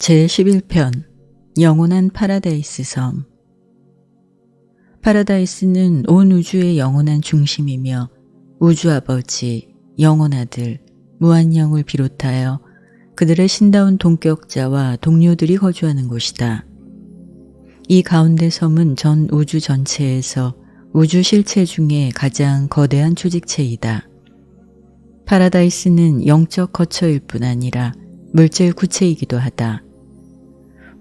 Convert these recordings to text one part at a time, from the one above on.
제11편 영원한 파라다이스 섬. 파라다이스는 온 우주의 영원한 중심이며 우주아버지, 영원아들, 무한영을 비롯하여 그들의 신다운 동격자와 동료들이 거주하는 곳이다. 이 가운데 섬은 전 우주 전체에서 우주 실체 중에 가장 거대한 조직체이다. 파라다이스는 영적 거처일 뿐 아니라 물질 구체이기도 하다.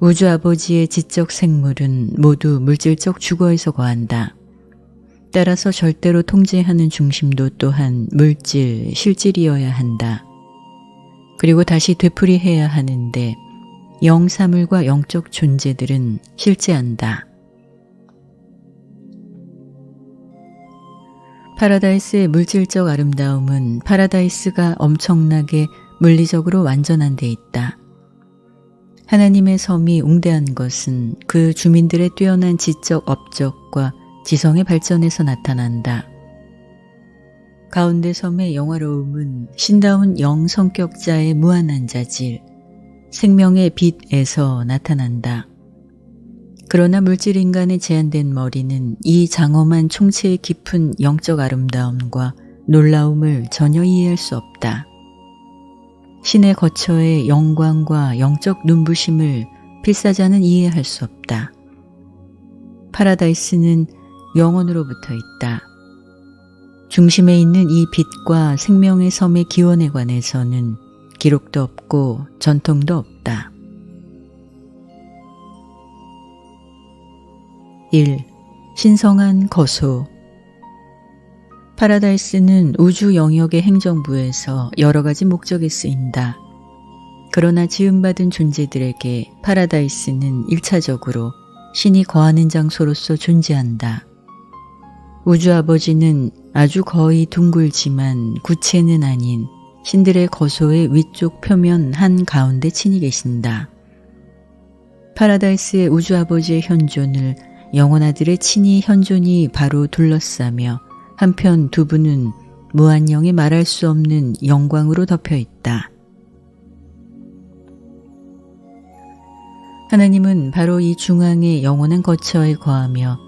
우주 아버지의 지적 생물은 모두 물질적 주거에서 거한다. 따라서 절대로 통제하는 중심도 또한 물질, 실질이어야 한다. 그리고 다시 되풀이해야 하는데 영사물과 영적 존재들은 실제한다. 파라다이스의 물질적 아름다움은 파라다이스가 엄청나게 물리적으로 완전한 데 있다. 하나님의 섬이 웅대한 것은 그 주민들의 뛰어난 지적 업적과 지성의 발전에서 나타난다. 가운데 섬의 영화로움은 신다운 영 성격자의 무한한 자질, 생명의 빛에서 나타난다. 그러나 물질인간의 제한된 머리는 이 장엄한 총체의 깊은 영적 아름다움과 놀라움을 전혀 이해할 수 없다. 신의 거처의 영광과 영적 눈부심을 필사자는 이해할 수 없다. 파라다이스는 영원으로부터 있다. 중심에 있는 이 빛과 생명의 섬의 기원에 관해서는 기록도 없고 전통도 없다. 1. 신성한 거소. 파라다이스는 우주 영역의 행정부에서 여러 가지 목적에 쓰인다. 그러나 지음받은 존재들에게 파라다이스는 1차적으로 신이 거하는 장소로서 존재한다. 우주 아버지는 아주 거의 둥글지만 구체는 아닌 신들의 거소의 위쪽 표면 한가운데 친히 계신다. 파라다이스의 우주 아버지의 현존을 영원아들의 친히 현존이 바로 둘러싸며 한편 두 분은 무한영에 말할 수 없는 영광으로 덮여 있다. 하나님은 바로 이 중앙의 영원한 거처에 거하며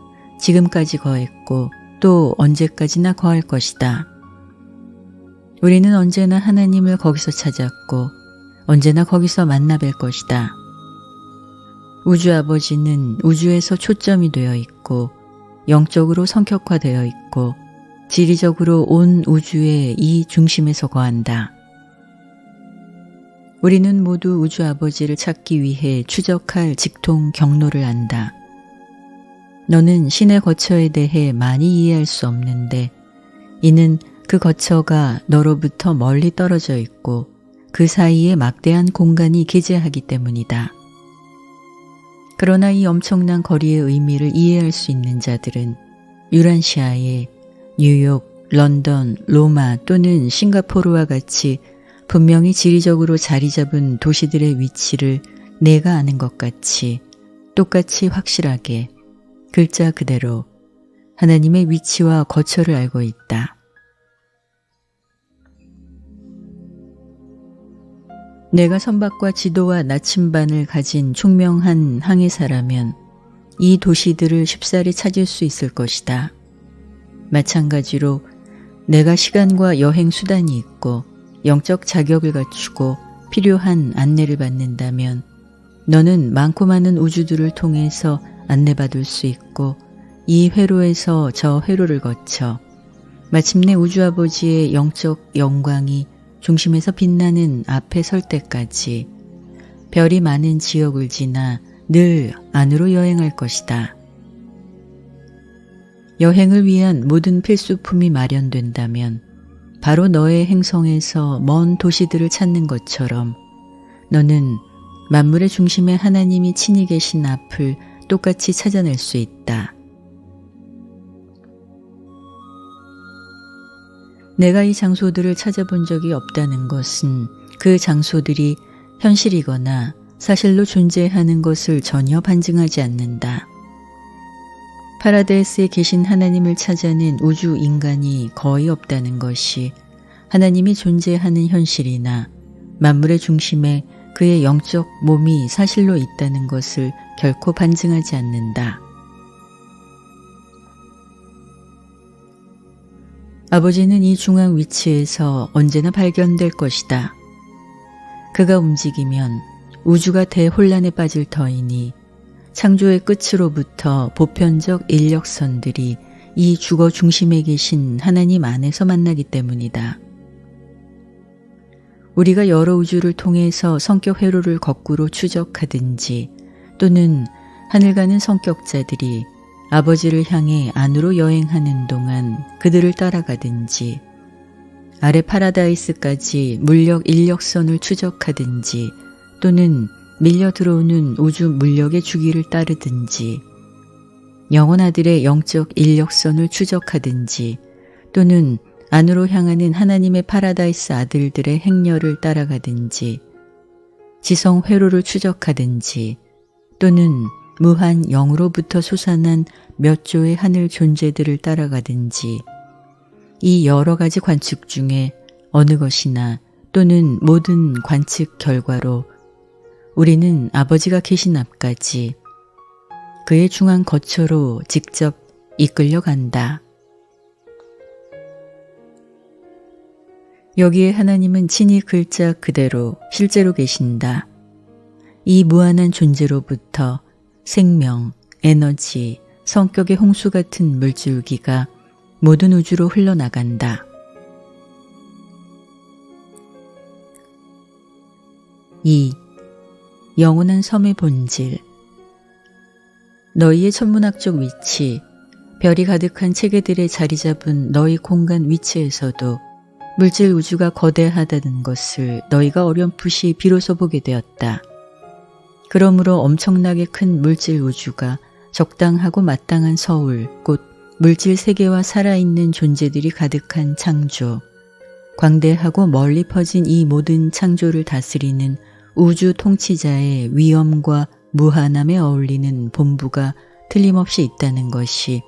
지금까지 거했고 또 언제까지나 거할 것이다. 우리는 언제나 하나님을 거기서 찾았고 언제나 거기서 만나 뵐 것이다. 우주 아버지는 우주에서 초점이 되어 있고 영적으로 성격화되어 있고 지리적으로 온 우주의 이 중심에서 거한다. 우리는 모두 우주 아버지를 찾기 위해 추적할 직통 경로를 안다. 너는 신의 거처에 대해 많이 이해할 수 없는데 이는 그 거처가 너로부터 멀리 떨어져 있고 그 사이에 막대한 공간이 개재하기 때문이다. 그러나 이 엄청난 거리의 의미를 이해할 수 있는 자들은 유란시아에 뉴욕, 런던, 로마 또는 싱가포르와 같이 분명히 지리적으로 자리 잡은 도시들의 위치를 내가 아는 것 같이 똑같이 확실하게 글자 그대로 하나님의 위치와 거처를 알고 있다. 내가 선박과 지도와 나침반을 가진 총명한 항해사라면 이 도시들을 쉽사리 찾을 수 있을 것이다. 마찬가지로 내가 시간과 여행 수단이 있고 영적 자격을 갖추고 필요한 안내를 받는다면 너는 많고 많은 우주들을 통해서 안내받을 수 있고 이 회로에서 저 회로를 거쳐 마침내 우주 아버지의 영적 영광이 중심에서 빛나는 앞에 설 때까지 별이 많은 지역을 지나 늘 안으로 여행할 것이다. 여행을 위한 모든 필수품이 마련된다면 바로 너의 행성에서 먼 도시들을 찾는 것처럼 너는 만물의 중심에 하나님이 친히 계신 앞을 똑같이 찾아낼 수 있다. 내가 이 장소들을 찾아본 적이 없다는 것은 그 장소들이 현실이거나 사실로 존재하는 것을 전혀 반증하지 않는다. 파라다이스에 계신 하나님을 찾아낸 우주 인간이 거의 없다는 것이 하나님이 존재하는 현실이나 만물의 중심에 그의 영적 몸이 사실로 있다는 것을 결코 반증하지 않는다. 아버지는 이 중앙 위치에서 언제나 발견될 것이다. 그가 움직이면 우주가 대혼란에 빠질 터이니 창조의 끝으로부터 보편적 인력선들이 이 주거 중심에 계신 하나님 안에서 만나기 때문이다. 우리가 여러 우주를 통해서 성격 회로를 거꾸로 추적하든지 또는 하늘 가는 성격자들이 아버지를 향해 안으로 여행하는 동안 그들을 따라가든지 아래 파라다이스까지 물력 인력선을 추적하든지 또는 밀려 들어오는 우주 물력의 주기를 따르든지 영혼아들의 영적 인력선을 추적하든지 또는 안으로 향하는 하나님의 파라다이스 아들들의 행렬을 따라가든지 지성 회로를 추적하든지 또는 무한 영으로부터 솟아난 몇 조의 하늘 존재들을 따라가든지 이 여러 가지 관측 중에 어느 것이나 또는 모든 관측 결과로 우리는 아버지가 계신 앞까지 그의 중앙 거처로 직접 이끌려간다. 여기에 하나님은 친히 글자 그대로 실제로 계신다. 이 무한한 존재로부터 생명, 에너지, 성격의 홍수 같은 물줄기가 모든 우주로 흘러나간다. 2. 영원한 섬의 본질. 너희의 천문학적 위치, 별이 가득한 체계들의 자리 잡은 너희 공간 위치에서도 물질 우주가 거대하다는 것을 너희가 어렴풋이 비로소 보게 되었다. 그러므로 엄청나게 큰 물질 우주가 적당하고 마땅한 서울, 곧 물질 세계와 살아있는 존재들이 가득한 창조, 광대하고 멀리 퍼진 이 모든 창조를 다스리는 우주 통치자의 위엄과 무한함에 어울리는 본부가 틀림없이 있다는 것이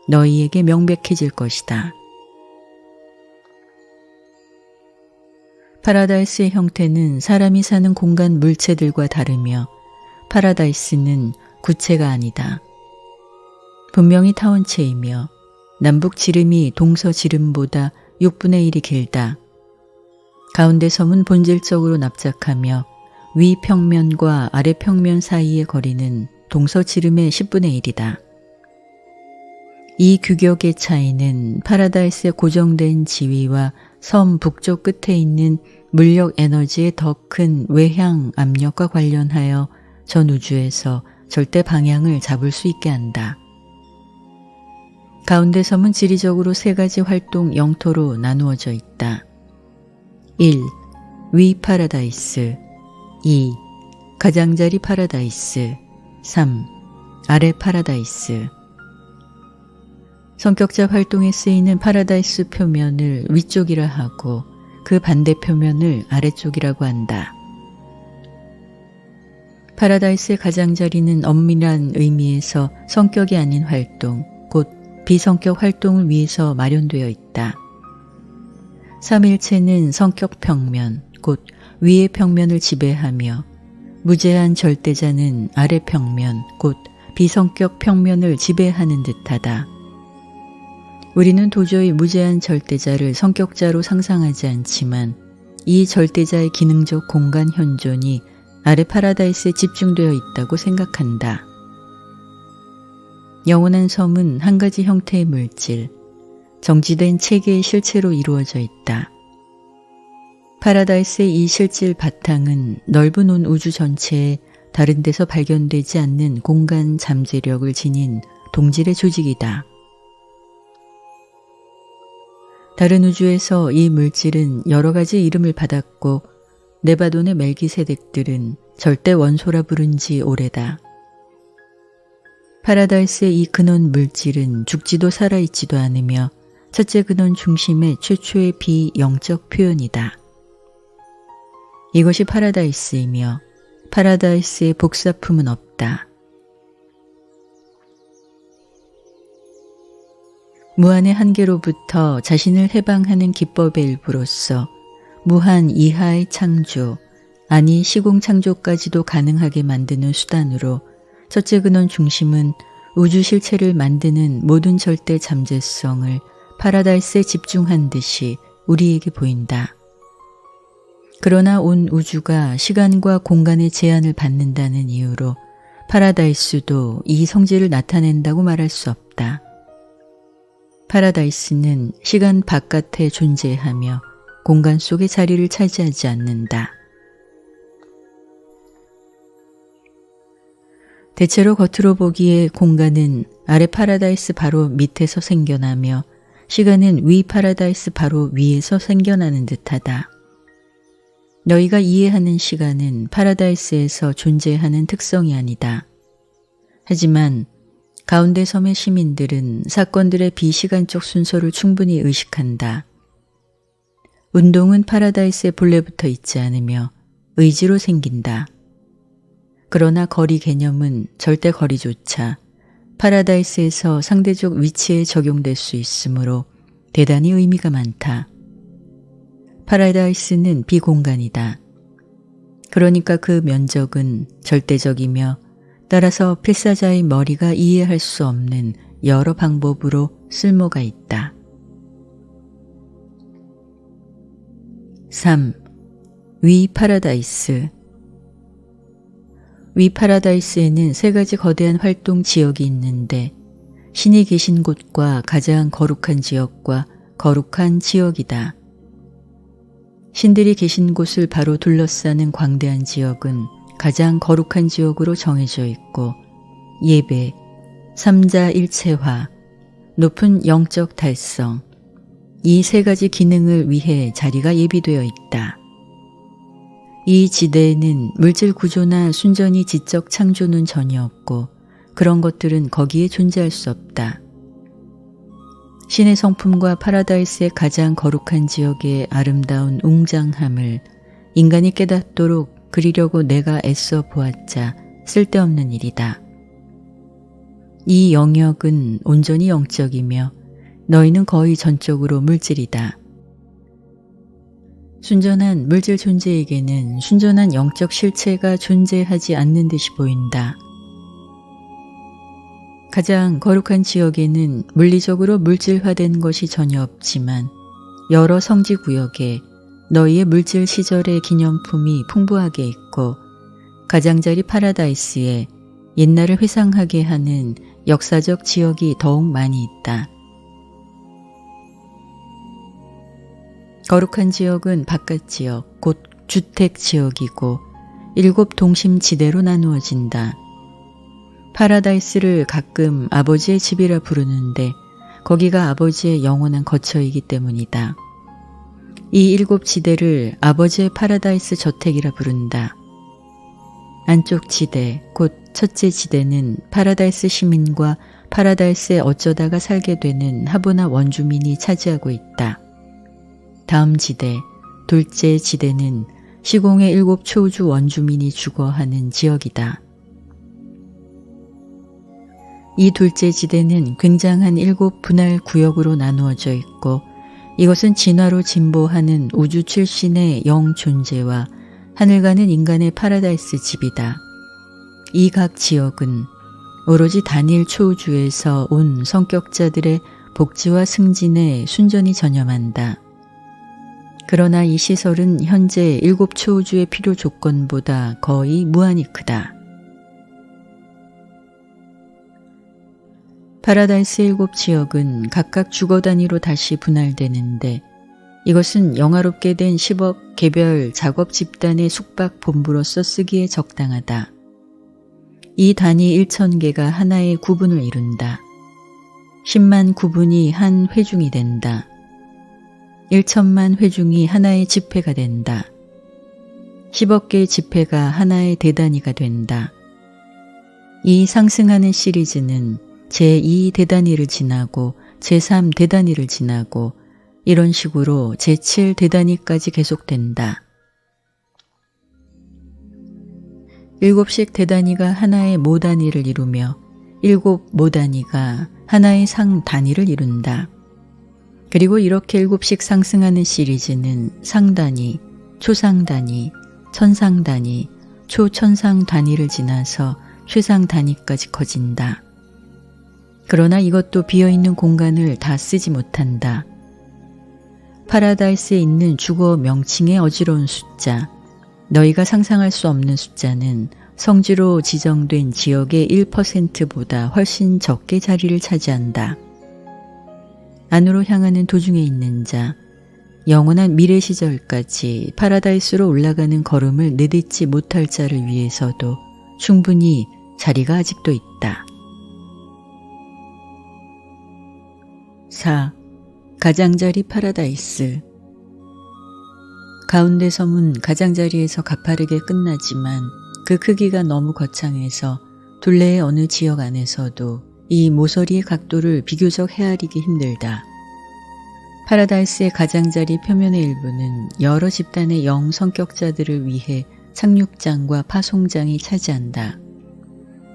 너희에게 명백해질 것이다. 파라다이스의 형태는 사람이 사는 공간 물체들과 다르며 파라다이스는 구체가 아니다. 분명히 타원체이며 남북 지름이 동서 지름보다 6분의 1이 길다. 가운데 섬은 본질적으로 납작하며 위 평면과 아래 평면 사이의 거리는 동서 지름의 10분의 1이다. 이 규격의 차이는 파라다이스의 고정된 지위와 섬 북쪽 끝에 있는 물력 에너지의 더 큰 외향 압력과 관련하여 전 우주에서 절대 방향을 잡을 수 있게 한다. 가운데 섬은 지리적으로 세 가지 활동 영토로 나누어져 있다. 1. 위 파라다이스 2. 가장자리 파라다이스 3. 아래 파라다이스. 성격자 활동에 쓰이는 파라다이스 표면을 위쪽이라 하고 그 반대 표면을 아래쪽이라고 한다. 파라다이스의 가장자리는 엄밀한 의미에서 성격이 아닌 활동, 곧 비성격 활동을 위해서 마련되어 있다. 삼일체는 성격 평면, 곧 위의 평면을 지배하며 무제한 절대자는 아래 평면, 곧 비성격 평면을 지배하는 듯하다. 우리는 도저히 무제한 절대자를 성격자로 상상하지 않지만 이 절대자의 기능적 공간 현존이 아래 파라다이스에 집중되어 있다고 생각한다. 영원한 섬은 한 가지 형태의 물질, 정지된 체계의 실체로 이루어져 있다. 파라다이스의 이 실질 바탕은 넓은 온 우주 전체에 다른 데서 발견되지 않는 공간 잠재력을 지닌 동질의 조직이다. 다른 우주에서 이 물질은 여러 가지 이름을 받았고 네바돈의 멜기세덱들은 절대 원소라 부른 지 오래다. 파라다이스의 이 근원 물질은 죽지도 살아있지도 않으며 첫째 근원 중심의 최초의 비영적 표현이다. 이것이 파라다이스이며 파라다이스의 복사품은 없다. 무한의 한계로부터 자신을 해방하는 기법의 일부로서 무한 이하의 창조, 아니 시공창조까지도 가능하게 만드는 수단으로 첫째 근원 중심은 우주 실체를 만드는 모든 절대 잠재성을 파라다이스에 집중한 듯이 우리에게 보인다. 그러나 온 우주가 시간과 공간의 제한을 받는다는 이유로 파라다이스도 이 성질을 나타낸다고 말할 수 없다. 파라다이스는 시간 바깥에 존재하며 공간 속의 자리를 차지하지 않는다. 대체로 겉으로 보기에 공간은 아래 파라다이스 바로 밑에서 생겨나며 시간은 위 파라다이스 바로 위에서 생겨나는 듯하다. 너희가 이해하는 시간은 파라다이스에서 존재하는 특성이 아니다. 하지만 가운데 섬의 시민들은 사건들의 비시간적 순서를 충분히 의식한다. 운동은 파라다이스에 본래부터 있지 않으며 의지로 생긴다. 그러나 거리 개념은 절대 거리조차 파라다이스에서 상대적 위치에 적용될 수 있으므로 대단히 의미가 많다. 파라다이스는 비공간이다. 그러니까 그 면적은 절대적이며 따라서 필사자의 머리가 이해할 수 없는 여러 방법으로 쓸모가 있다. 3. 위 파라다이스. 위 파라다이스에는 세 가지 거대한 활동 지역이 있는데 신이 계신 곳과 가장 거룩한 지역과 거룩한 지역이다. 신들이 계신 곳을 바로 둘러싸는 광대한 지역은 가장 거룩한 지역으로 정해져 있고 예배, 삼자일체화, 높은 영적 달성, 이 세 가지 기능을 위해 자리가 예비되어 있다. 이 지대에는 물질 구조나 순전히 지적 창조는 전혀 없고 그런 것들은 거기에 존재할 수 없다. 신의 성품과 파라다이스의 가장 거룩한 지역의 아름다운 웅장함을 인간이 깨닫도록 그리려고 내가 애써 보았자 쓸데없는 일이다. 이 영역은 온전히 영적이며 너희는 거의 전적으로 물질이다. 순전한 물질 존재에게는 순전한 영적 실체가 존재하지 않는 듯이 보인다. 가장 거룩한 지역에는 물리적으로 물질화된 것이 전혀 없지만 여러 성지구역에 너희의 물질 시절의 기념품이 풍부하게 있고 가장자리 파라다이스에 옛날을 회상하게 하는 역사적 지역이 더욱 많이 있다. 거룩한 지역은 바깥 지역, 곧 주택 지역이고 7 동심지대로 나누어진다. 파라다이스를 가끔 아버지의 집이라 부르는데 거기가 아버지의 영원한 거처이기 때문이다. 이 7 지대를 아버지의 파라다이스 저택이라 부른다. 안쪽 지대, 곧 첫째 지대는 파라다이스 시민과 파라다이스에 어쩌다가 살게 되는 하보나 원주민이 차지하고 있다. 다음 지대, 둘째 지대는 시공의 7 초우주 원주민이 주거하는 지역이다. 이 둘째 지대는 굉장한 7 분할 구역으로 나누어져 있고 이것은 진화로 진보하는 우주 출신의 영 존재와 하늘 가는 인간의 파라다이스 집이다. 이 각 지역은 오로지 단일 초우주에서 온 성격자들의 복지와 승진에 순전히 전념한다. 그러나 이 시설은 현재 7 초우주의 필요 조건보다 거의 무한히 크다. 파라다이스 7 지역은 각각 주거 단위로 다시 분할되는데 이것은 영화롭게 된 10억 개별 작업 집단의 숙박 본부로서 쓰기에 적당하다. 이 단위 1000개가 하나의 구분을 이룬다. 10만 구분이 한 회중이 된다. 1천만 회중이 하나의 집회가 된다. 10억 개의 집회가 하나의 대단위가 된다. 이 상승하는 시리즈는 제2 대단위를 지나고 제3 대단위를 지나고 이런 식으로 제7 대단위까지 계속된다. 7씩 대단위가 하나의 모단위를 이루며 7 모단위가 하나의 상단위를 이룬다. 그리고 이렇게 7씩 상승하는 시리즈는 상단위, 초상단위, 천상 단위, 초천상 단위를 지나서 최상 단위까지 커진다. 그러나 이것도 비어있는 공간을 다 쓰지 못한다. 파라다이스에 있는 주거 명칭의 어지러운 숫자, 너희가 상상할 수 없는 숫자는 성지로 지정된 지역의 1%보다 훨씬 적게 자리를 차지한다. 안으로 향하는 도중에 있는 자, 영원한 미래 시절까지 파라다이스로 올라가는 걸음을 내딛지 못할 자를 위해서도 충분히 자리가 아직도 있다. 4. 가장자리 파라다이스. 가운데 섬은 가장자리에서 가파르게 끝나지만 그 크기가 너무 거창해서 둘레의 어느 지역 안에서도 이 모서리의 각도를 비교적 헤아리기 힘들다. 파라다이스의 가장자리 표면의 일부는 여러 집단의 영 성격자들을 위해 착륙장과 파송장이 차지한다.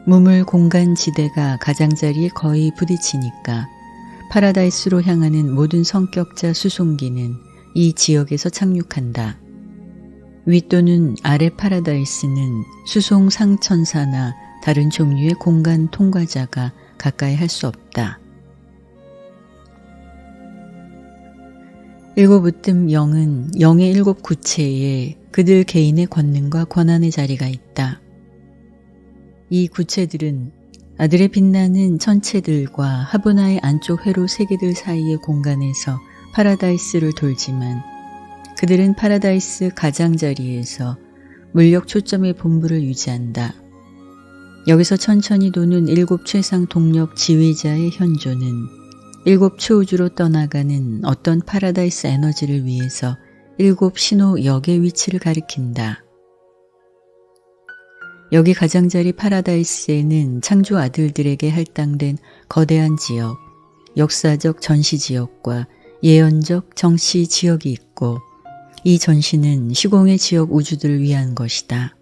무물 공간 지대가 가장자리에 거의 부딪히니까 파라다이스로 향하는 모든 성격자 수송기는 이 지역에서 착륙한다. 위 또는 아래 파라다이스는 수송 상천사나 다른 종류의 공간 통과자가 가까이 할 수 없다. 일곱 으뜸 영은 영의 일곱 구체에 그들 개인의 권능과 권한의 자리가 있다. 이 구체들은 아들의 빛나는 천체들과 하브나의 안쪽 회로 세계들 사이의 공간에서 파라다이스를 돌지만 그들은 파라다이스 가장자리에서 물력 초점의 본부를 유지한다. 여기서 천천히 도는 일곱 최상 동력 지휘자의 현존은 일곱 초우주로 떠나가는 어떤 파라다이스 에너지를 위해서 일곱 신호역의 위치를 가리킨다. 여기 가장자리 파라다이스에는 창조 아들들에게 할당된 거대한 지역, 역사적 전시 지역과 예언적 정시 지역이 있고 이 전시는 시공의 지역 우주들을 위한 것이다.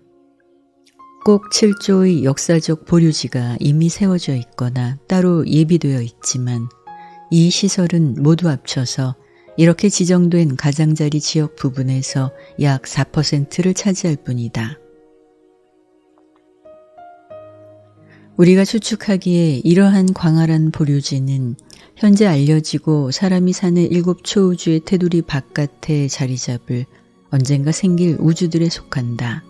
꼭 7조의 역사적 보류지가 이미 세워져 있거나 따로 예비되어 있지만 이 시설은 모두 합쳐서 이렇게 지정된 가장자리 지역 부분에서 약 4%를 차지할 뿐이다. 우리가 추측하기에 이러한 광활한 보류지는 현재 알려지고 사람이 사는 일곱 초우주의 테두리 바깥에 자리 잡을 언젠가 생길 우주들에 속한다.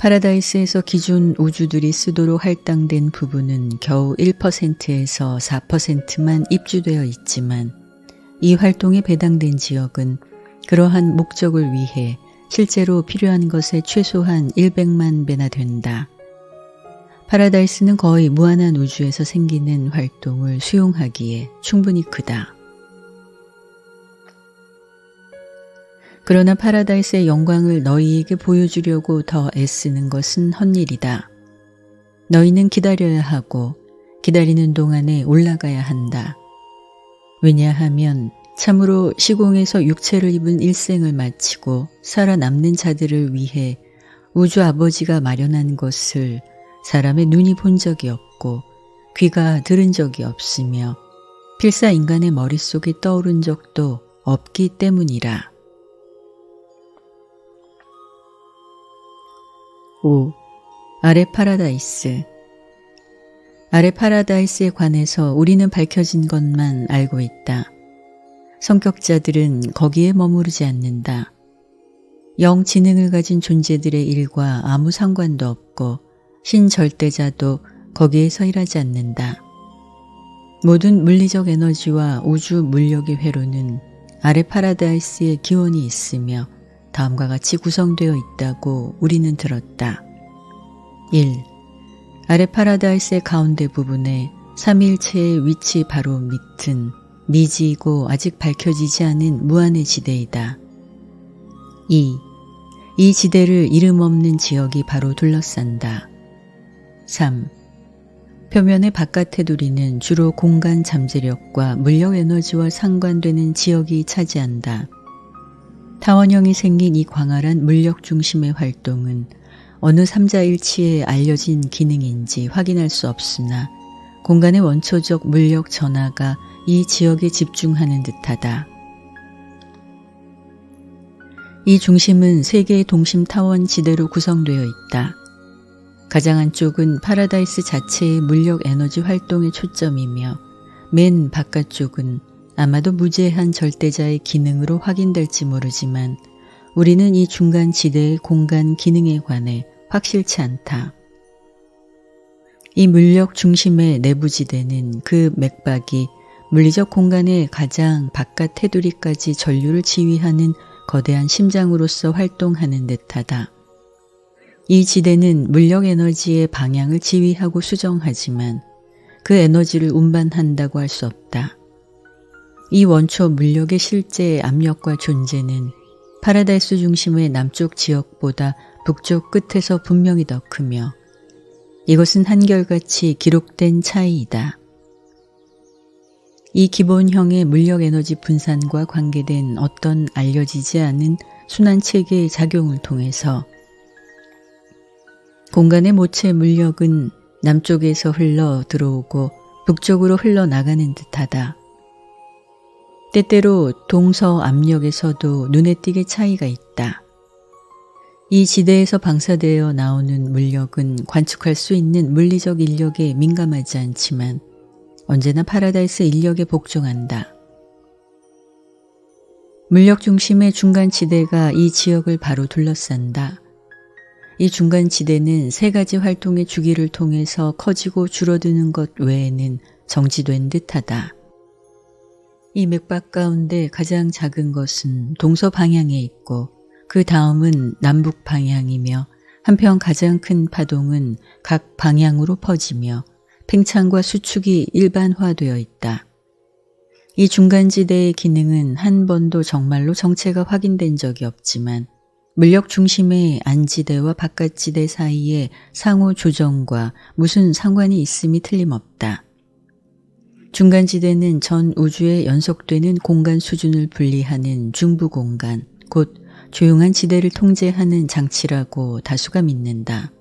파라다이스에서 기존 우주들이 쓰도록 할당된 부분은 겨우 1%에서 4%만 입주되어 있지만 이 활동에 배당된 지역은 그러한 목적을 위해 실제로 필요한 것의 최소한 100만 배나 된다. 파라다이스는 거의 무한한 우주에서 생기는 활동을 수용하기에 충분히 크다. 그러나 파라다이스의 영광을 너희에게 보여주려고 더 애쓰는 것은 헛일이다. 너희는 기다려야 하고 기다리는 동안에 올라가야 한다. 왜냐하면 참으로 시공에서 육체를 입은 일생을 마치고 살아남는 자들을 위해 우주 아버지가 마련한 것을 사람의 눈이 본 적이 없고 귀가 들은 적이 없으며 필사 인간의 머릿속에 떠오른 적도 없기 때문이라. 5. 아래 파라다이스. 아래 파라다이스에 관해서 우리는 밝혀진 것만 알고 있다. 성격자들은 거기에 머무르지 않는다. 영 지능을 가진 존재들의 일과 아무 상관도 없고 신절대자도 거기에서 일하지 않는다. 모든 물리적 에너지와 우주 물력의 회로는 아래 파라다이스에 기원이 있으며 다음과 같이 구성되어 있다고 우리는 들었다. 1. 아래 파라다이스의 가운데 부분에 삼일체의 위치 바로 밑은 미지이고 아직 밝혀지지 않은 무한의 지대이다. 2. 이 지대를 이름 없는 지역이 바로 둘러싼다. 3. 표면의 바깥 테두리는 주로 공간 잠재력과 물력 에너지와 상관되는 지역이 차지한다. 타원형이 생긴 이 광활한 물력 중심의 활동은 어느 삼자일치에 알려진 기능인지 확인할 수 없으나 공간의 원초적 물력 전하가 이 지역에 집중하는 듯하다. 이 중심은 세 개의 동심 타원 지대로 구성되어 있다. 가장 안쪽은 파라다이스 자체의 물력 에너지 활동에 초점이며 맨 바깥쪽은 아마도 무제한 절대자의 기능으로 확인될지 모르지만 우리는 이 중간 지대의 공간 기능에 관해 확실치 않다. 이 물력 중심의 내부 지대는 그 맥박이 물리적 공간의 가장 바깥 테두리까지 전류를 지휘하는 거대한 심장으로서 활동하는 듯하다. 이 지대는 물력 에너지의 방향을 지휘하고 수정하지만 그 에너지를 운반한다고 할 수 없다. 이 원초 물력의 실제 압력과 존재는 파라다이스 중심의 남쪽 지역보다 북쪽 끝에서 분명히 더 크며 이것은 한결같이 기록된 차이이다. 이 기본형의 물력 에너지 분산과 관계된 어떤 알려지지 않은 순환체계의 작용을 통해서 공간의 모체 물력은 남쪽에서 흘러 들어오고 북쪽으로 흘러나가는 듯하다. 때때로 동서압력에서도 눈에 띄게 차이가 있다. 이 지대에서 방사되어 나오는 물력은 관측할 수 있는 물리적 인력에 민감하지 않지만 언제나 파라다이스 인력에 복종한다. 물력 중심의 중간 지대가 이 지역을 바로 둘러싼다. 이 중간 지대는 세 가지 활동의 주기를 통해서 커지고 줄어드는 것 외에는 정지된 듯하다. 이 맥박 가운데 가장 작은 것은 동서 방향에 있고 그 다음은 남북 방향이며 한편 가장 큰 파동은 각 방향으로 퍼지며 팽창과 수축이 일반화되어 있다. 이 중간지대의 기능은 한 번도 정말로 정체가 확인된 적이 없지만 물력 중심의 안지대와 바깥지대 사이의 상호 조정과 무슨 상관이 있음이 틀림없다. 중간지대는 전 우주에 연속되는 공간 수준을 분리하는 중부 공간, 곧 조용한 지대를 통제하는 장치라고 다수가 믿는다.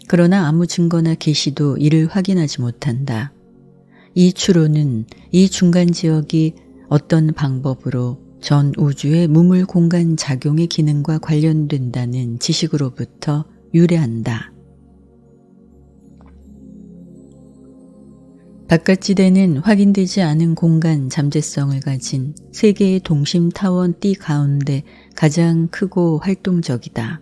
그러나 아무 증거나 계시도 이를 확인하지 못한다. 이 추론은 이 중간 지역이 어떤 방법으로 전 우주의 무물 공간 작용의 기능과 관련된다는 지식으로부터 유래한다. 바깥지대는 확인되지 않은 공간 잠재성을 가진 세 개의 동심 타원 띠 가운데 가장 크고 활동적이다.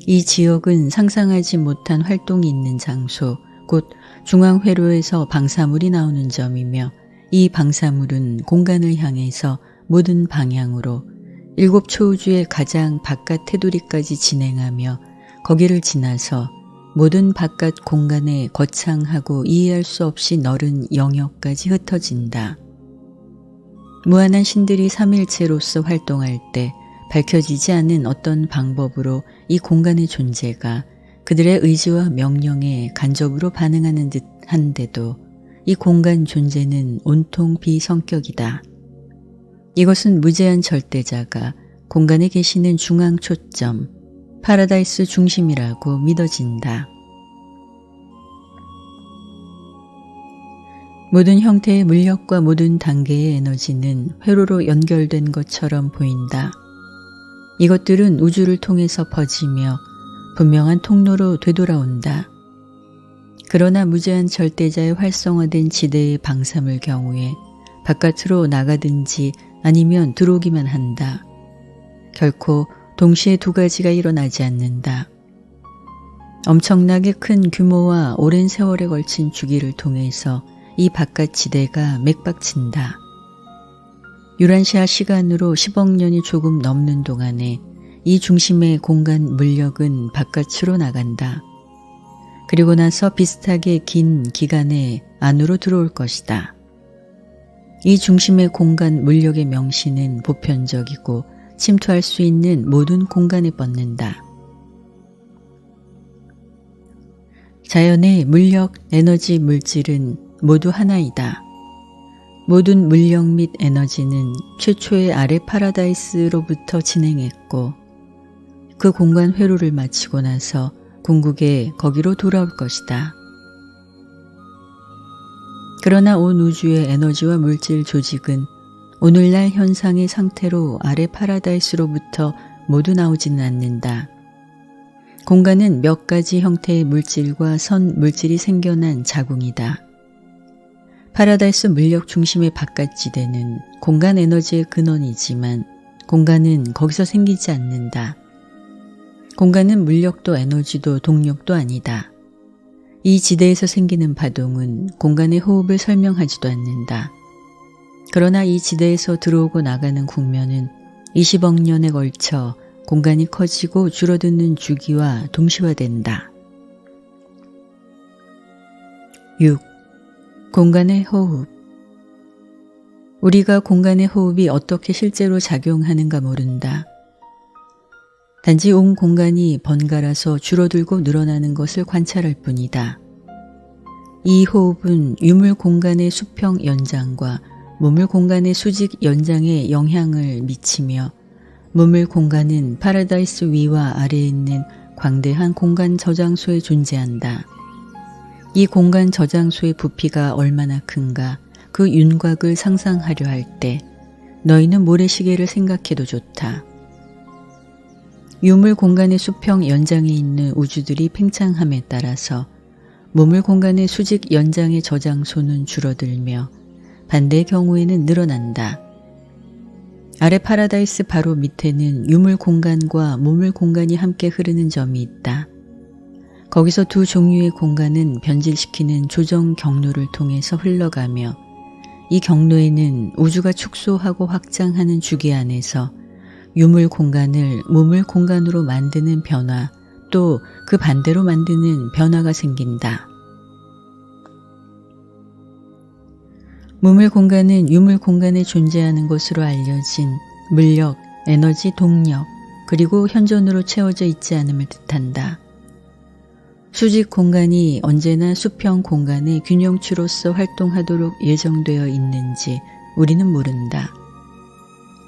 이 지역은 상상하지 못한 활동이 있는 장소, 곧 중앙회로에서 방사물이 나오는 점이며 이 방사물은 공간을 향해서 모든 방향으로 일곱 초우주의 가장 바깥 테두리까지 진행하며 거기를 지나서 모든 바깥 공간에 거창하고 이해할 수 없이 넓은 영역까지 흩어진다. 무한한 신들이 삼일체로서 활동할 때 밝혀지지 않은 어떤 방법으로 이 공간의 존재가 그들의 의지와 명령에 간접으로 반응하는 듯한데도 이 공간 존재는 온통 비성격이다. 이것은 무제한 절대자가 공간에 계시는 중앙 초점, 파라다이스 중심이라고 믿어진다. 모든 형태의 물력과 모든 단계의 에너지는 회로로 연결된 것처럼 보인다. 이것들은 우주를 통해서 퍼지며 분명한 통로로 되돌아온다. 그러나 무제한 절대자의 활성화된 지대의 방사물 경우에 바깥으로 나가든지 아니면 들어오기만 한다. 결코 동시에 두 가지가 일어나지 않는다. 엄청나게 큰 규모와 오랜 세월에 걸친 주기를 통해서 이 바깥 지대가 맥박친다. 유란시아 시간으로 10억 년이 조금 넘는 동안에 이 중심의 공간 물력은 바깥으로 나간다. 그리고 나서 비슷하게 긴 기간에 안으로 들어올 것이다. 이 중심의 공간 물력의 명시는 보편적이고 침투할 수 있는 모든 공간에 뻗는다. 자연의 물력, 에너지, 물질은 모두 하나이다. 모든 물력 및 에너지는 최초의 아래 파라다이스로부터 진행했고 그 공간 회로를 마치고 나서 궁극에 거기로 돌아올 것이다. 그러나 온 우주의 에너지와 물질 조직은 오늘날 현상의 상태로 아래 파라다이스로부터 모두 나오지는 않는다. 공간은 몇 가지 형태의 물질과 선 물질이 생겨난 자궁이다. 파라다이스 물력 중심의 바깥지대는 공간 에너지의 근원이지만 공간은 거기서 생기지 않는다. 공간은 물력도 에너지도 동력도 아니다. 이 지대에서 생기는 파동은 공간의 호흡을 설명하지도 않는다. 그러나 이 지대에서 들어오고 나가는 국면은 20억 년에 걸쳐 공간이 커지고 줄어드는 주기와 동시화된다. 6. 공간의 호흡. 우리가 공간의 호흡이 어떻게 실제로 작용하는가 모른다. 단지 온 공간이 번갈아서 줄어들고 늘어나는 것을 관찰할 뿐이다. 이 호흡은 유물 공간의 수평 연장과 무물 공간의 수직 연장에 영향을 미치며 무물 공간은 파라다이스 위와 아래에 있는 광대한 공간 저장소에 존재한다. 이 공간 저장소의 부피가 얼마나 큰가 그 윤곽을 상상하려 할 때 너희는 모래시계를 생각해도 좋다. 유물 공간의 수평 연장에 있는 우주들이 팽창함에 따라서 무물 공간의 수직 연장의 저장소는 줄어들며 반대의 경우에는 늘어난다. 아래 파라다이스 바로 밑에는 유물 공간과 무물 공간이 함께 흐르는 점이 있다. 거기서 두 종류의 공간은 변질시키는 조정 경로를 통해서 흘러가며 이 경로에는 우주가 축소하고 확장하는 주기 안에서 유물 공간을 무물 공간으로 만드는 변화 또 그 반대로 만드는 변화가 생긴다. 무물 공간은 유물 공간에 존재하는 것으로 알려진 물력, 에너지, 동력, 그리고 현존으로 채워져 있지 않음을 뜻한다. 수직 공간이 언제나 수평 공간의 균형추로서 활동하도록 예정되어 있는지 우리는 모른다.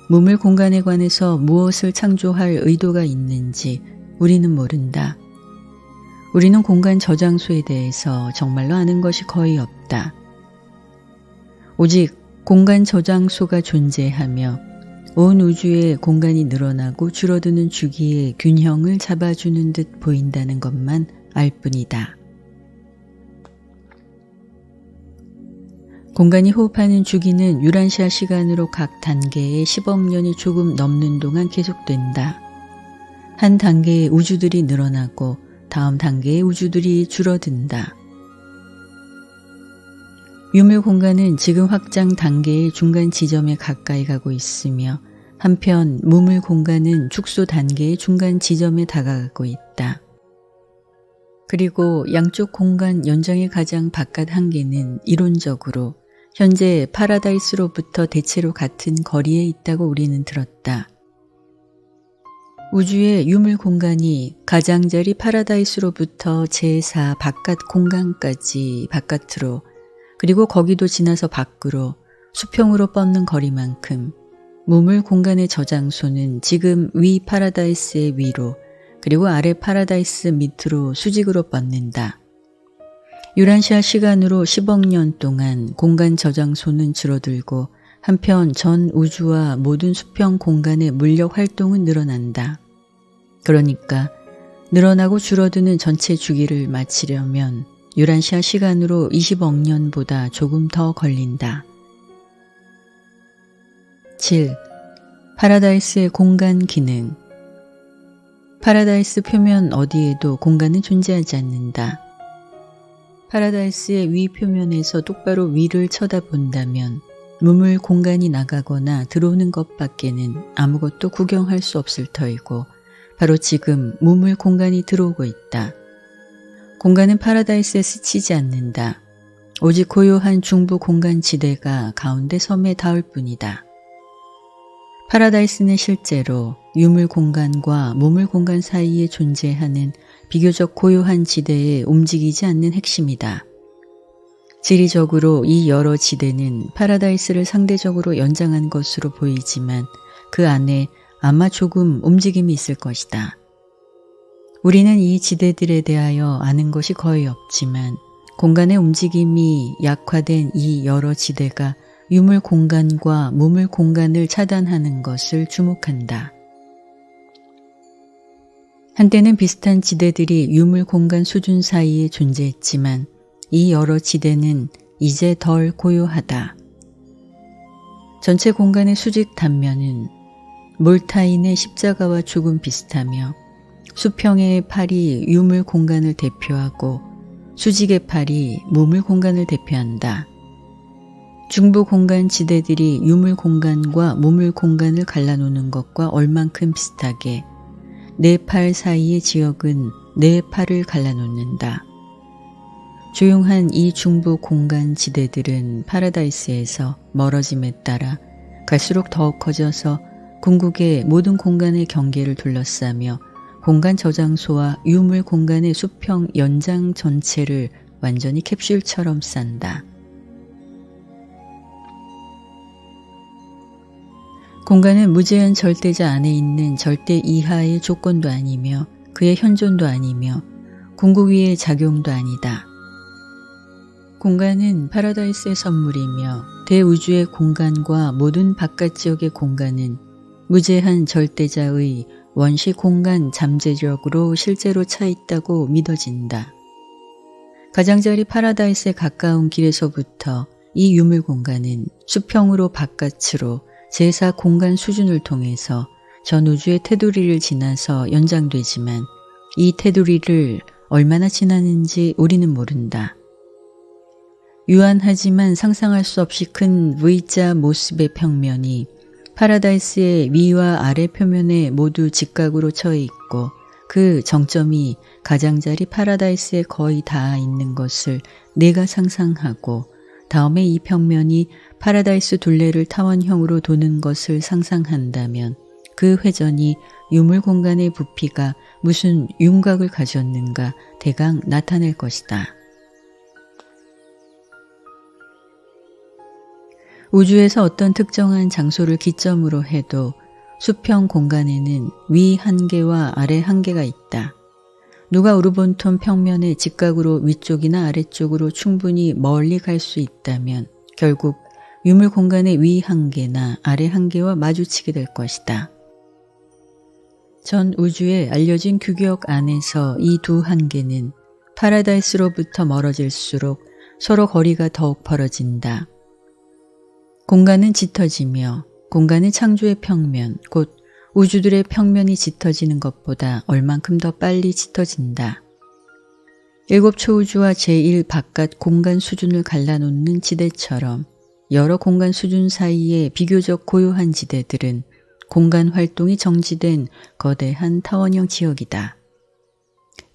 무물 공간에 관해서 무엇을 창조할 의도가 있는지 우리는 모른다. 우리는 공간 저장소에 대해서 정말로 아는 것이 거의 없다. 오직 공간 저장소가 존재하며 온 우주의 공간이 늘어나고 줄어드는 주기의 균형을 잡아주는 듯 보인다는 것만 알 뿐이다. 공간이 호흡하는 주기는 유란시아 시간으로 각 단계의 10억 년이 조금 넘는 동안 계속된다. 한 단계의 우주들이 늘어나고 다음 단계의 우주들이 줄어든다. 유물 공간은 지금 확장 단계의 중간 지점에 가까이 가고 있으며 한편 무물 공간은 축소 단계의 중간 지점에 다가가고 있다. 그리고 양쪽 공간 연장의 가장 바깥 한계는 이론적으로 현재 파라다이스로부터 대체로 같은 거리에 있다고 우리는 들었다. 우주의 유물 공간이 가장자리 파라다이스로부터 제4 바깥 공간까지 바깥으로 그리고 거기도 지나서 밖으로 수평으로 뻗는 거리만큼 무물 공간의 저장소는 지금 위 파라다이스의 위로 그리고 아래 파라다이스 밑으로 수직으로 뻗는다. 유란시아 시간으로 10억 년 동안 공간 저장소는 줄어들고 한편 전 우주와 모든 수평 공간의 물력 활동은 늘어난다. 그러니까 늘어나고 줄어드는 전체 주기를 마치려면 유란시아 시간으로 20억 년보다 조금 더 걸린다. 7. 파라다이스의 공간 기능. 파라다이스 표면 어디에도 공간은 존재하지 않는다. 파라다이스의 위 표면에서 똑바로 위를 쳐다본다면 무물 공간이 나가거나 들어오는 것밖에는 아무것도 구경할 수 없을 터이고 바로 지금 무물 공간이 들어오고 있다. 공간은 파라다이스에 스치지 않는다. 오직 고요한 중부 공간 지대가 가운데 섬에 닿을 뿐이다. 파라다이스는 실제로 유물 공간과 무물 공간 사이에 존재하는 비교적 고요한 지대에 움직이지 않는 핵심이다. 지리적으로 이 여러 지대는 파라다이스를 상대적으로 연장한 것으로 보이지만 그 안에 아마 조금 움직임이 있을 것이다. 우리는 이 지대들에 대하여 아는 것이 거의 없지만 공간의 움직임이 약화된 이 여러 지대가 유물 공간과 무물 공간을 차단하는 것을 주목한다. 한때는 비슷한 지대들이 유물 공간 수준 사이에 존재했지만 이 여러 지대는 이제 덜 고요하다. 전체 공간의 수직 단면은 몰타인의 십자가와 조금 비슷하며 수평의 팔이 유물 공간을 대표하고 수직의 팔이 무물 공간을 대표한다. 중부 공간 지대들이 유물 공간과 무물 공간을 갈라놓는 것과 얼만큼 비슷하게 네 팔 사이의 지역은 네 팔을 갈라놓는다. 조용한 이 중부 공간 지대들은 파라다이스에서 멀어짐에 따라 갈수록 더욱 커져서 궁극의 모든 공간의 경계를 둘러싸며 공간 저장소와 유물 공간의 수평 연장 전체를 완전히 캡슐처럼 싼다. 공간은 무제한 절대자 안에 있는 절대 이하의 조건도 아니며 그의 현존도 아니며 궁극 위의 작용도 아니다. 공간은 파라다이스의 선물이며 대우주의 공간과 모든 바깥 지역의 공간은 무제한 절대자의 원시 공간 잠재력으로 실제로 차 있다고 믿어진다. 가장자리 파라다이스에 가까운 길에서부터 이 유물 공간은 수평으로 바깥으로 제4 공간 수준을 통해서 전 우주의 테두리를 지나서 연장되지만 이 테두리를 얼마나 지나는지 우리는 모른다. 유한하지만 상상할 수 없이 큰 V자 모습의 평면이 파라다이스의 위와 아래 표면에 모두 직각으로 처해 있고 그 정점이 가장자리 파라다이스에 거의 닿아 있는 것을 내가 상상하고 다음에 이 평면이 파라다이스 둘레를 타원형으로 도는 것을 상상한다면 그 회전이 유물 공간의 부피가 무슨 윤곽을 가졌는가 대강 나타낼 것이다. 우주에서 어떤 특정한 장소를 기점으로 해도 수평 공간에는 위 한계와 아래 한계가 있다. 누가 우르본톤 평면의 직각으로 위쪽이나 아래쪽으로 충분히 멀리 갈 수 있다면 결국 유물 공간의 위 한계나 아래 한계와 마주치게 될 것이다. 전 우주의 알려진 규격 안에서 이 두 한계는 파라다이스로부터 멀어질수록 서로 거리가 더욱 벌어진다. 공간은 짙어지며 공간은 창조의 평면, 곧 우주들의 평면이 짙어지는 것보다 얼만큼 더 빨리 짙어진다. 7 초우주와 제1 바깥 공간 수준을 갈라놓는 지대처럼 여러 공간 수준 사이의 비교적 고요한 지대들은 공간 활동이 정지된 거대한 타원형 지역이다.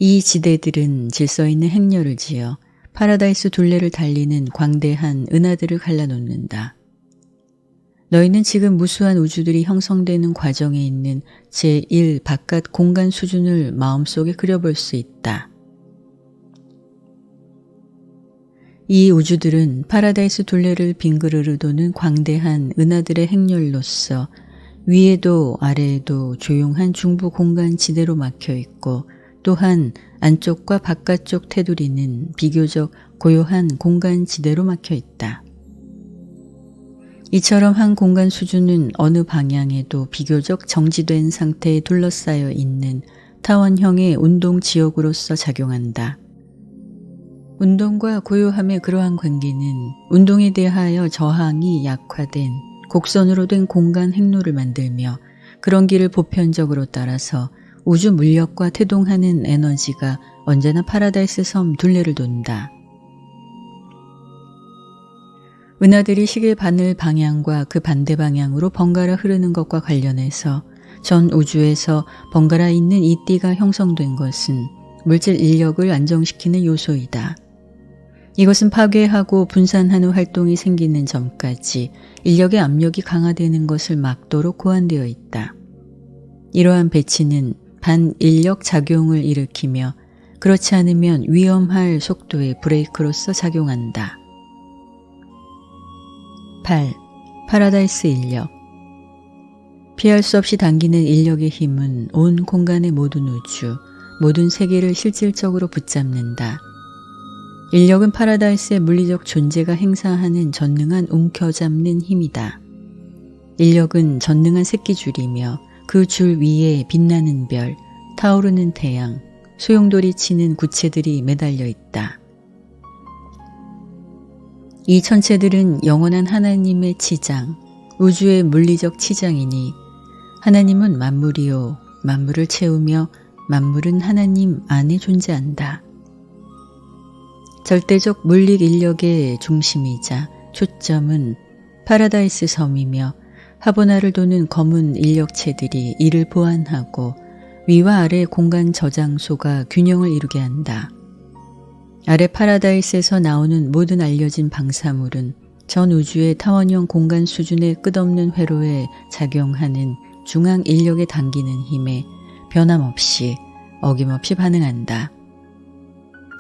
이 지대들은 질서 있는 행렬을 지어 파라다이스 둘레를 달리는 광대한 은하들을 갈라놓는다. 너희는 지금 무수한 우주들이 형성되는 과정에 있는 제1 바깥 공간 수준을 마음속에 그려볼 수 있다. 이 우주들은 파라다이스 둘레를 빙그르르 도는 광대한 은하들의 행렬로서 위에도 아래에도 조용한 중부 공간 지대로 막혀 있고 또한 안쪽과 바깥쪽 테두리는 비교적 고요한 공간 지대로 막혀 있다. 이처럼 한 공간 수준은 어느 방향에도 비교적 정지된 상태에 둘러싸여 있는 타원형의 운동 지역으로서 작용한다. 운동과 고요함의 그러한 관계는 운동에 대하여 저항이 약화된 곡선으로 된 공간 행로를 만들며 그런 길을 보편적으로 따라서 우주 물력과 태동하는 에너지가 언제나 파라다이스 섬 둘레를 돈다. 은하들이 시계 바늘 방향과 그 반대 방향으로 번갈아 흐르는 것과 관련해서 전 우주에서 번갈아 있는 이 띠가 형성된 것은 물질 인력을 안정시키는 요소이다. 이것은 파괴하고 분산하는 활동이 생기는 전까지 인력의 압력이 강화되는 것을 막도록 고안되어 있다. 이러한 배치는 반인력 작용을 일으키며 그렇지 않으면 위험할 속도의 브레이크로서 작용한다. 8. 파라다이스 인력. 피할 수 없이 당기는 인력의 힘은 온 공간의 모든 우주, 모든 세계를 실질적으로 붙잡는다. 인력은 파라다이스의 물리적 존재가 행사하는 전능한 움켜잡는 힘이다. 인력은 전능한 새끼줄이며 그 줄 위에 빛나는 별, 타오르는 태양, 소용돌이 치는 구체들이 매달려 있다. 이 천체들은 영원한 하나님의 치장, 우주의 물리적 치장이니 하나님은 만물이요 만물을 채우며 만물은 하나님 안에 존재한다. 절대적 물리 인력의 중심이자 초점은 파라다이스 섬이며 하보나를 도는 검은 인력체들이 이를 보완하고 위와 아래 공간 저장소가 균형을 이루게 한다. 아래 파라다이스에서 나오는 모든 알려진 방사물은 전 우주의 타원형 공간 수준의 끝없는 회로에 작용하는 중앙 인력에 당기는 힘에 변함없이 어김없이 반응한다.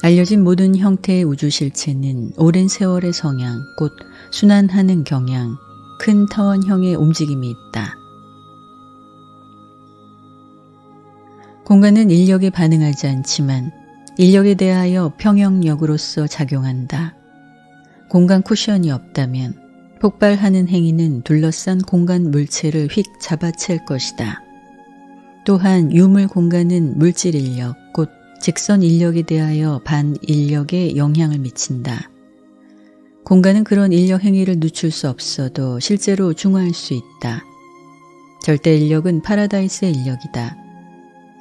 알려진 모든 형태의 우주 실체는 오랜 세월의 성향, 곧 순환하는 경향, 큰 타원형의 움직임이 있다. 공간은 인력에 반응하지 않지만 인력에 대하여 평형력으로서 작용한다. 공간 쿠션이 없다면 폭발하는 행위는 둘러싼 공간 물체를 휙 잡아챌 것이다. 또한 유물 공간은 물질 인력, 곧 직선 인력에 대하여 반인력에 영향을 미친다. 공간은 그런 인력 행위를 늦출 수 없어도 실제로 중화할 수 있다. 절대 인력은 파라다이스의 인력이다.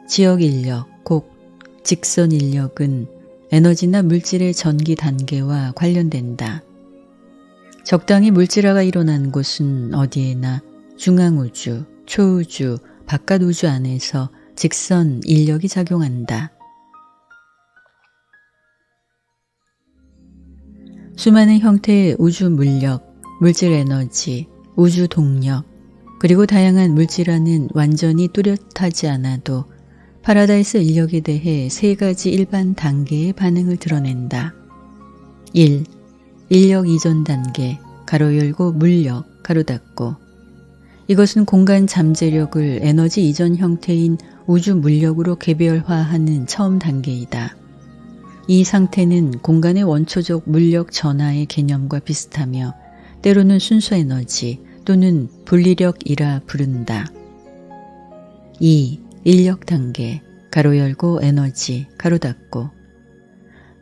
지역 인력, 곧 직선 인력은 에너지나 물질의 전기 단계와 관련된다. 적당히 물질화가 일어난 곳은 어디에나 중앙우주, 초우주, 바깥우주 안에서 직선 인력이 작용한다. 수많은 형태의 우주 물력, 물질 에너지, 우주 동력, 그리고 다양한 물질화는 완전히 뚜렷하지 않아도 파라다이스 인력에 대해 세 가지 일반 단계의 반응을 드러낸다. 1. 인력 이전 단계, 가로 열고 물력, 가로 닫고. 이것은 공간 잠재력을 에너지 이전 형태인 우주 물력으로 개별화하는 처음 단계이다. 이 상태는 공간의 원초적 물력 전하의 개념과 비슷하며 때로는 순수 에너지 또는 분리력이라 부른다. 2. 인력 단계, 가로 열고 에너지, 가로 닫고.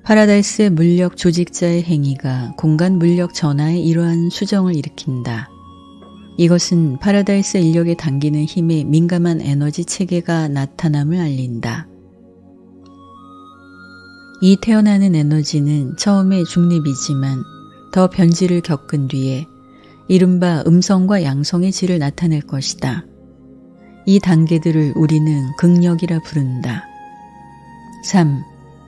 파라다이스의 물력 조직자의 행위가 공간 물력 전하의 이러한 수정을 일으킨다. 이것은 파라다이스 인력에 당기는 힘에 민감한 에너지 체계가 나타남을 알린다. 이 태어나는 에너지는 처음에 중립이지만 더 변질을 겪은 뒤에 이른바 음성과 양성의 질을 나타낼 것이다. 이 단계들을 우리는 극력이라 부른다. 3.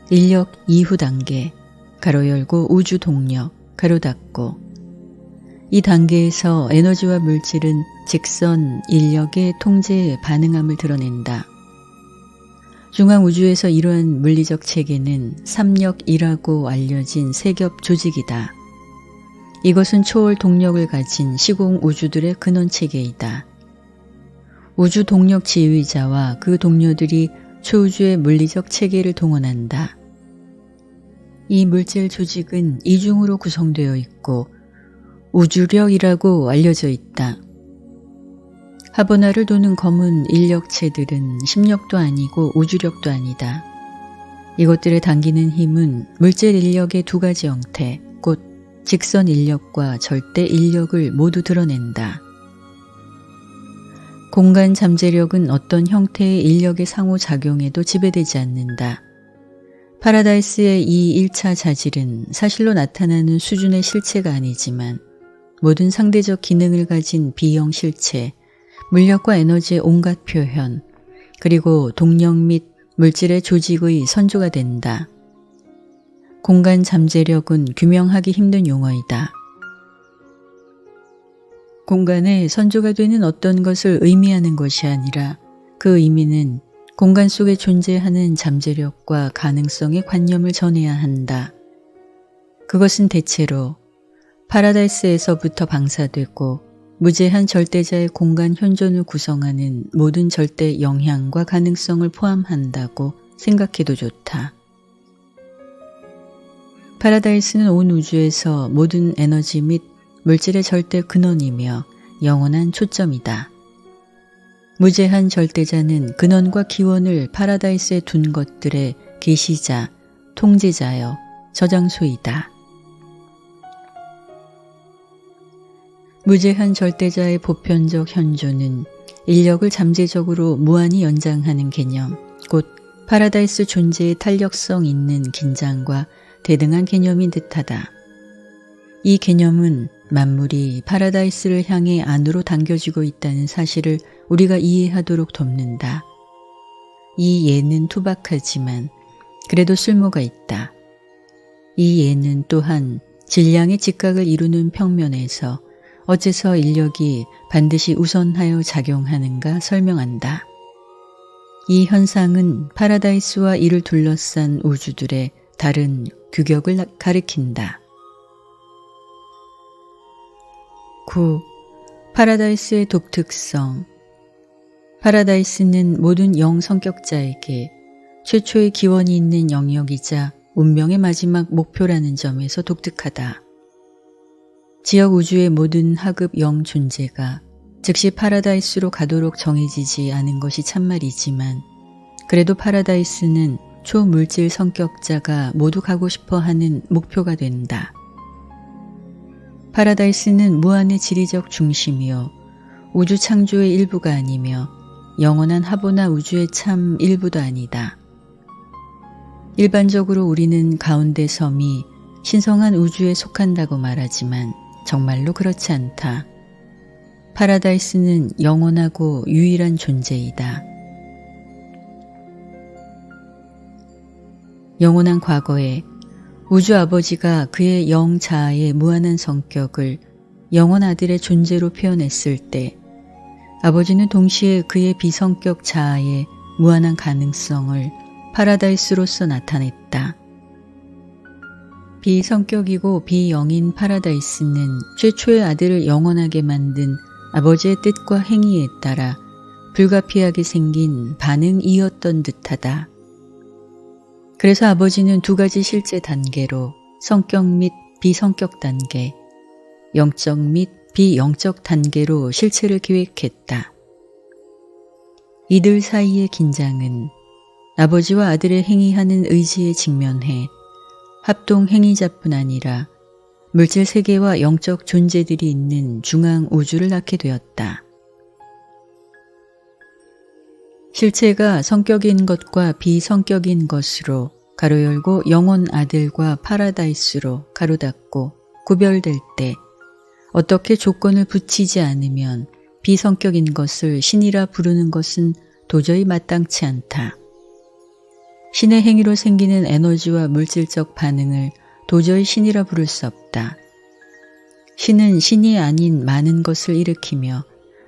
인력 이후 단계, 가로 열고 우주 동력, 가로 닫고. 이 단계에서 에너지와 물질은 직선 인력의 통제에 반응함을 드러낸다. 중앙우주에서 이러한 물리적 체계는 삼력이라고 알려진 세겹 조직이다. 이것은 초월 동력을 가진 시공 우주들의 근원 체계이다. 우주 동력 지휘자와 그 동료들이 초우주의 물리적 체계를 동원한다. 이 물질 조직은 이중으로 구성되어 있고 우주력이라고 알려져 있다. 하보나를 도는 검은 인력체들은 심력도 아니고 우주력도 아니다. 이것들을 당기는 힘은 물질 인력의 두 가지 형태, 곧 직선 인력과 절대 인력을 모두 드러낸다. 공간 잠재력은 어떤 형태의 인력의 상호작용에도 지배되지 않는다. 파라다이스의 이 1차 자질은 사실로 나타나는 수준의 실체가 아니지만 모든 상대적 기능을 가진 비형 실체, 물력과 에너지의 온갖 표현, 그리고 동력 및 물질의 조직의 선조가 된다. 공간 잠재력은 규명하기 힘든 용어이다. 공간에 선조가 되는 어떤 것을 의미하는 것이 아니라 그 의미는 공간 속에 존재하는 잠재력과 가능성의 관념을 전해야 한다. 그것은 대체로 파라다이스에서부터 방사되고 무제한 절대자의 공간 현존을 구성하는 모든 절대 영향과 가능성을 포함한다고 생각해도 좋다. 파라다이스는 온 우주에서 모든 에너지 및 물질의 절대 근원이며 영원한 초점이다. 무제한 절대자는 근원과 기원을 파라다이스에 둔 것들의 계시자, 통제자여, 저장소이다. 무제한 절대자의 보편적 현존은 인력을 잠재적으로 무한히 연장하는 개념, 곧 파라다이스 존재의 탄력성 있는 긴장과 대등한 개념인 듯하다. 이 개념은 만물이 파라다이스를 향해 안으로 당겨지고 있다는 사실을 우리가 이해하도록 돕는다. 이 예는 투박하지만 그래도 쓸모가 있다. 이 예는 또한 질량의 직각을 이루는 평면에서 어째서 인력이 반드시 우선하여 작용하는가 설명한다. 이 현상은 파라다이스와 이를 둘러싼 우주들의 다른 규격을 가리킨다. 9. 파라다이스의 독특성. 파라다이스는 모든 영성격자에게 최초의 기원이 있는 영역이자 운명의 마지막 목표라는 점에서 독특하다. 지역 우주의 모든 하급 영 존재가 즉시 파라다이스로 가도록 정해지지 않은 것이 참말이지만 그래도 파라다이스는 초물질 성격자가 모두 가고 싶어 하는 목표가 된다. 파라다이스는 무한의 지리적 중심이요 우주 창조의 일부가 아니며 영원한 하보나 우주의 참 일부도 아니다. 일반적으로 우리는 가운데 섬이 신성한 우주에 속한다고 말하지만 정말로 그렇지 않다. 파라다이스는 영원하고 유일한 존재이다. 영원한 과거에 우주 아버지가 그의 영자아의 무한한 성격을 영원 아들의 존재로 표현했을 때 아버지는 동시에 그의 비성격 자아의 무한한 가능성을 파라다이스로서 나타냈다. 비성격이고 비영인 파라다이스는 최초의 아들을 영원하게 만든 아버지의 뜻과 행위에 따라 불가피하게 생긴 반응이었던 듯하다. 그래서 아버지는 두 가지 실제 단계로 성격 및 비성격 단계, 영적 및 비영적 단계로 실체를 기획했다. 이들 사이의 긴장은 아버지와 아들의 행위하는 의지에 직면해 합동 행위자뿐 아니라 물질 세계와 영적 존재들이 있는 중앙 우주를 낳게 되었다. 실체가 성격인 것과 비성격인 것으로 가로 열고 영원 아들과 파라다이스로 가로 닫고 구별될 때 어떻게 조건을 붙이지 않으면 비성격인 것을 신이라 부르는 것은 도저히 마땅치 않다. 신의 행위로 생기는 에너지와 물질적 반응을 도저히 신이라 부를 수 없다. 신은 신이 아닌 많은 것을 일으키며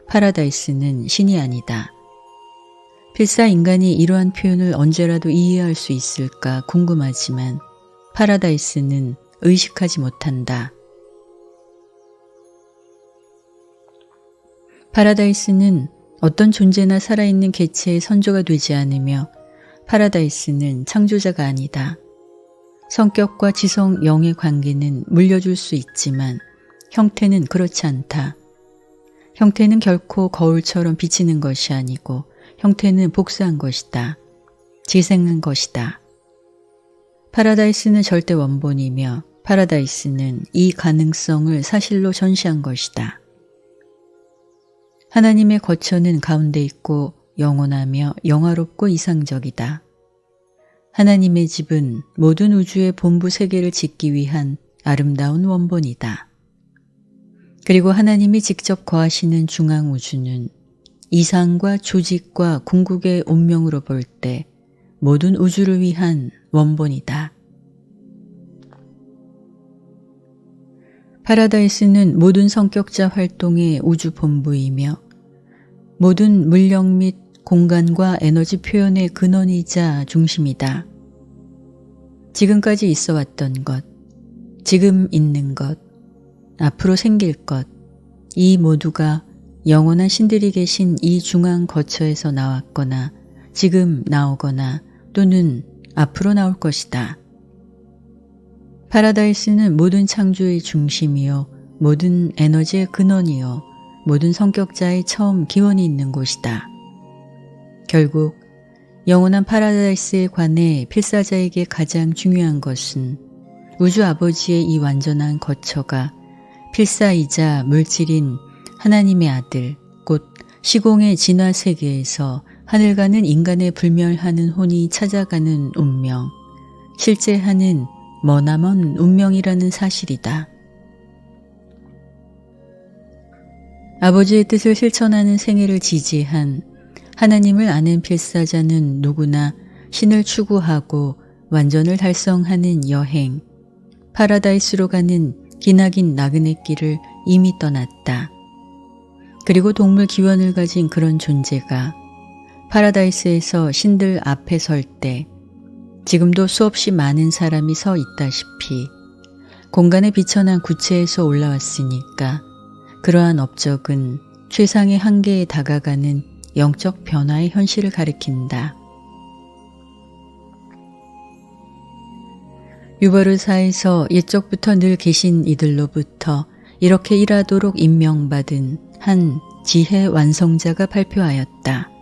파라다이스는 신이 아니다. 필사 인간이 이러한 표현을 언제라도 이해할 수 있을까 궁금하지만 파라다이스는 의식하지 못한다. 파라다이스는 어떤 존재나 살아있는 개체의 선조가 되지 않으며 파라다이스는 창조자가 아니다. 성격과 지성 영의 관계는 물려줄 수 있지만 형태는 그렇지 않다. 형태는 결코 거울처럼 비치는 것이 아니고 형태는 복사한 것이다. 재생한 것이다. 파라다이스는 절대 원본이며 파라다이스는 이 가능성을 사실로 전시한 것이다. 하나님의 거처는 가운데 있고 영원하며 영화롭고 이상적이다. 하나님의 집은 모든 우주의 본부 세계를 짓기 위한 아름다운 원본이다. 그리고 하나님이 직접 거하시는 중앙 우주는 이상과 조직과 궁극의 운명으로 볼 때 모든 우주를 위한 원본이다. 파라다이스는 모든 성격자 활동의 우주 본부이며 모든 물력 및 공간과 에너지 표현의 근원이자 중심이다. 지금까지 있어 왔던 것, 지금 있는 것, 앞으로 생길 것, 이 모두가 영원한 신들이 계신 이 중앙 거처에서 나왔거나 지금 나오거나 또는 앞으로 나올 것이다. 파라다이스는 모든 창조의 중심이요, 모든 에너지의 근원이요, 모든 성격자의 처음 기원이 있는 곳이다. 결국 영원한 파라다이스에 관해 필사자에게 가장 중요한 것은 우주 아버지의 이 완전한 거처가 필사이자 물질인 하나님의 아들, 곧 시공의 진화 세계에서 하늘가는 인간의 불멸하는 혼이 찾아가는 운명, 실제하는 머나먼 운명이라는 사실이다. 아버지의 뜻을 실천하는 생애를 지지한 하나님을 아는 필사자는 누구나 신을 추구하고 완전을 달성하는 여행, 파라다이스로 가는 기나긴 나그네 길을 이미 떠났다. 그리고 동물 기원을 가진 그런 존재가 파라다이스에서 신들 앞에 설 때 지금도 수없이 많은 사람이 서 있다시피 공간의 비천한 구체에서 올라왔으니까 그러한 업적은 최상의 한계에 다가가는 영적 변화의 현실을 가리킨다. 유버르사에서 옛적부터 늘 계신 이들로부터 이렇게 일하도록 임명받은 한 지혜 완성자가 발표하였다.